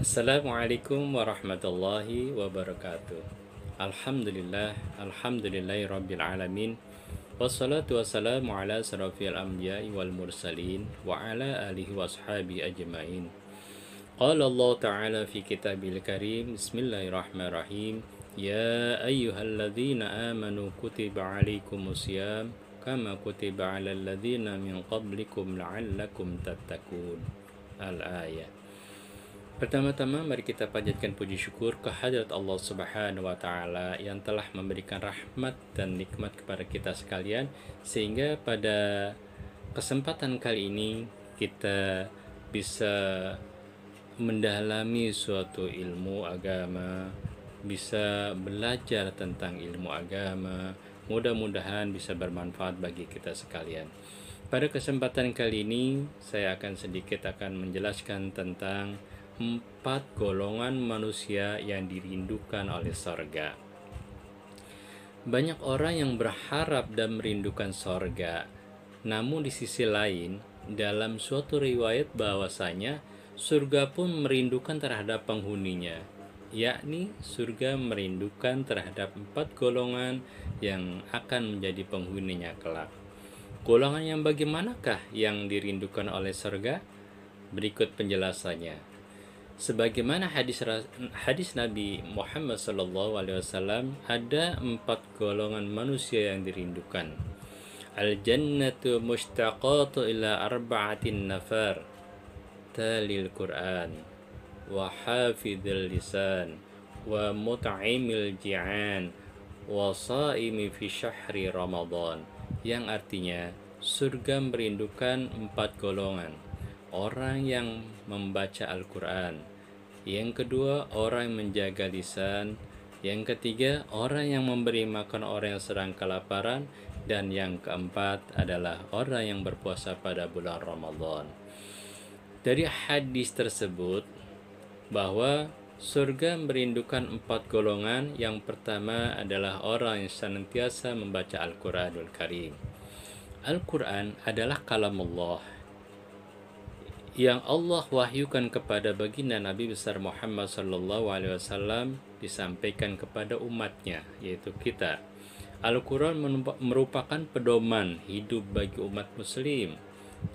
Assalamualaikum warahmatullahi wabarakatuh. Alhamdulillahi rabbil alamin. Wassalatu wassalamu ala asrafil anbiya'i wal mursalin wa ala alihi washabi ajmain. Qala Allah ta'ala fi kitabil karim. Bismillahirrahmanirrahim. Ya ayyuhalladzina amanu kutiba alaikumusiyam kama kutiba alal ladzina min qablikum la'allakum tattaqun. Al-ayat. Pertama-tama mari kita panjatkan puji syukur kehadirat Allah Subhanahu wa taala yang telah memberikan rahmat dan nikmat kepada kita sekalian, sehingga pada kesempatan kali ini kita bisa mendalami suatu ilmu agama, bisa belajar tentang ilmu agama. Mudah-mudahan bisa bermanfaat bagi kita sekalian. Pada kesempatan kali ini saya akan menjelaskan tentang 4 golongan manusia yang dirindukan oleh sorga. Banyak orang yang berharap dan merindukan sorga, namun di sisi lain, dalam suatu riwayat bahwasanya surga pun merindukan terhadap penghuninya, yakni surga merindukan terhadap 4 golongan yang akan menjadi penghuninya kelak. Golongan yang bagaimanakah yang dirindukan oleh surga? Berikut penjelasannya. Sebagaimana hadis Nabi Muhammad SAW, ada 4 golongan manusia yang dirindukan. Al-jannatu mushtaqatu ila arba'atin nafar, talil Quran, wa hafidhil lisan, wa mut'imil ji'an, wa saimi fi syahri Ramadan. Yang artinya, surga merindukan 4 golongan. Orang yang membaca Al-Quran. Yang kedua, orang yang menjaga lisan. Yang ketiga, orang yang memberi makan orang yang sedang kelaparan. Dan yang keempat adalah orang yang berpuasa pada bulan Ramadan. Dari hadis tersebut, bahwa surga merindukan 4 golongan. Yang pertama adalah orang yang senantiasa membaca Al-Quranul Karim. Al-Quran adalah kalamullah yang Allah wahyukan kepada baginda Nabi besar Muhammad SAW, disampaikan kepada umatnya, yaitu kita. Al-Quran merupakan pedoman hidup bagi umat muslim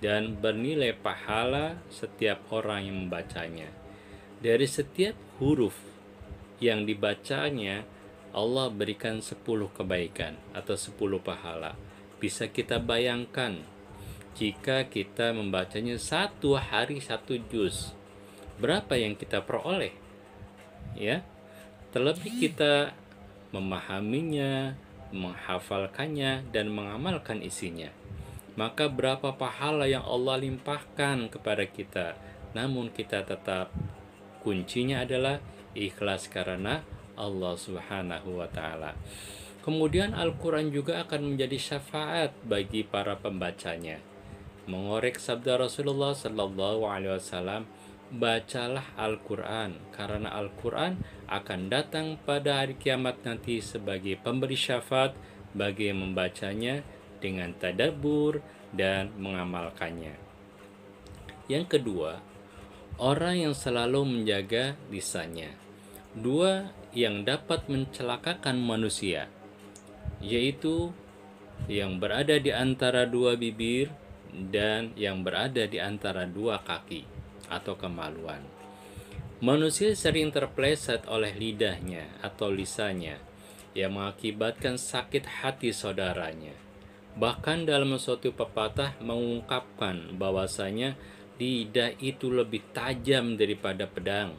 dan bernilai pahala setiap orang yang membacanya. Dari setiap huruf yang dibacanya, Allah berikan 10 kebaikan atau 10 pahala. Bisa kita bayangkan, jika kita membacanya 1 hari 1 juz, berapa yang kita peroleh? Ya, terlebih kita memahaminya, menghafalkannya, dan mengamalkan isinya. Maka berapa pahala yang Allah limpahkan kepada kita. Namun kita tetap, kuncinya adalah ikhlas karena Allah Subhanahu wa ta'ala. Kemudian Al-Quran juga akan menjadi syafaat bagi para pembacanya. Mengorek sabda Rasulullah SAW, bacalah Al-Quran, karena Al-Quran akan datang pada hari kiamat nanti sebagai pemberi syafaat bagi yang membacanya dengan tadabbur dan mengamalkannya. Yang kedua, orang yang selalu menjaga lisannya. 2 yang dapat mencelakakan manusia, yaitu yang berada di antara 2 bibir dan yang berada di antara 2 kaki atau kemaluan. Manusia sering terpleset oleh lidahnya atau lisannya yang mengakibatkan sakit hati saudaranya. Bahkan dalam suatu pepatah mengungkapkan bahwasanya lidah itu lebih tajam daripada pedang.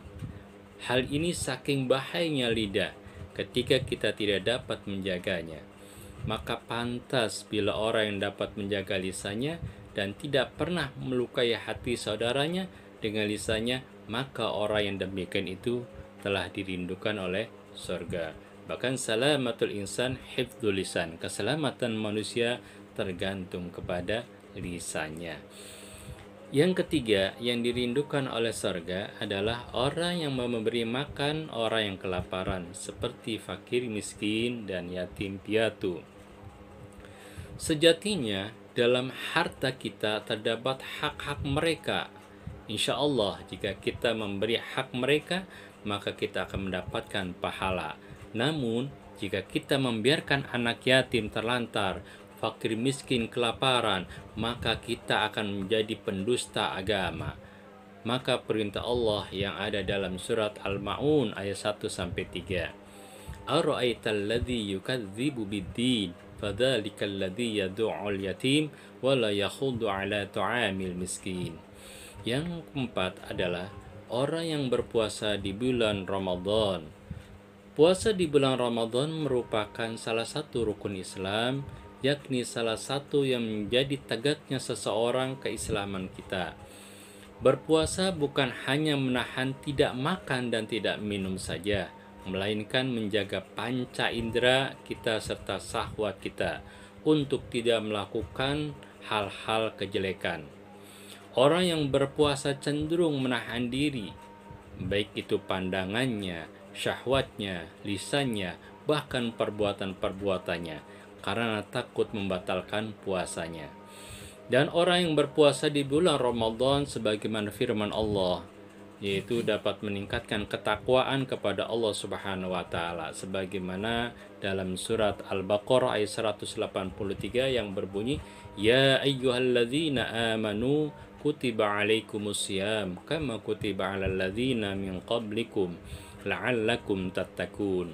Hal ini saking bahayanya lidah ketika kita tidak dapat menjaganya. Maka pantas bila orang yang dapat menjaga lisannya dan tidak pernah melukai hati saudaranya dengan lisannya, maka orang yang demikian itu telah dirindukan oleh surga. Bahkan salamatul insan hifdzul lisan, keselamatan manusia tergantung kepada lisannya. Yang ketiga yang dirindukan oleh surga adalah orang yang memberi makan orang yang kelaparan, seperti fakir miskin dan yatim piatu. Sejatinya dalam harta kita terdapat hak-hak mereka Insya Allah jika kita memberi hak mereka, maka kita akan mendapatkan pahala. Namun, jika kita membiarkan anak yatim terlantar, fakir miskin kelaparan, maka kita akan menjadi pendusta agama. Maka perintah Allah yang ada dalam surat Al-Ma'un ayat 1-3. Ara'aital ladzi yukadzibu bid-din fadzalikal ladzi yad'ul yatim wa la yakhuddu 'ala ta'amil miskin. Yang keempat adalah orang yang berpuasa di bulan Ramadan. Puasa di bulan Ramadan merupakan salah satu rukun Islam, yakni salah satu yang menjadi tegaknya seseorang keislaman kita. Berpuasa bukan hanya menahan tidak makan dan tidak minum saja, melainkan menjaga panca indera kita serta syahwat kita untuk tidak melakukan hal-hal kejelekan. Orang yang berpuasa cenderung menahan diri, baik itu pandangannya, syahwatnya, lisannya, bahkan perbuatan-perbuatannya, karena takut membatalkan puasanya. Dan orang yang berpuasa di bulan Ramadan sebagaimana firman Allah, yaitu dapat meningkatkan ketakwaan kepada Allah Subhanahu wa taala sebagaimana dalam surat Al-Baqarah ayat 183 yang berbunyi, ya ayyuhalladzina amanu kutiba alaikumusiyam kama kutiba alal ladzina min qablikum la'allakum tattaqun.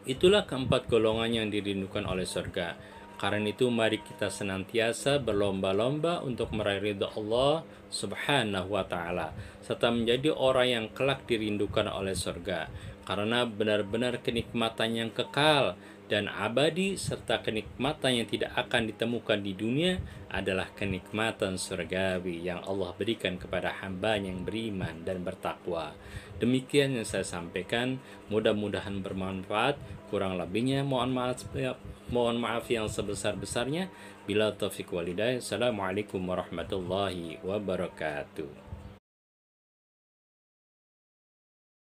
Itulah keempat golongan yang dirindukan oleh surga. Karena itu mari kita senantiasa berlomba-lomba untuk meraih ridha Allah Subhanahu wa taala serta menjadi orang yang kelak dirindukan oleh surga. Karena benar-benar kenikmatan yang kekal dan abadi serta kenikmatan yang tidak akan ditemukan di dunia adalah kenikmatan surgawi yang Allah berikan kepada hamba yang beriman dan bertakwa. Demikian yang saya sampaikan, mudah-mudahan bermanfaat. Kurang lebihnya mohon maaf yang sebesar-besarnya. Bila taufik walhidayah. Assalamualaikum warahmatullahi wabarakatuh.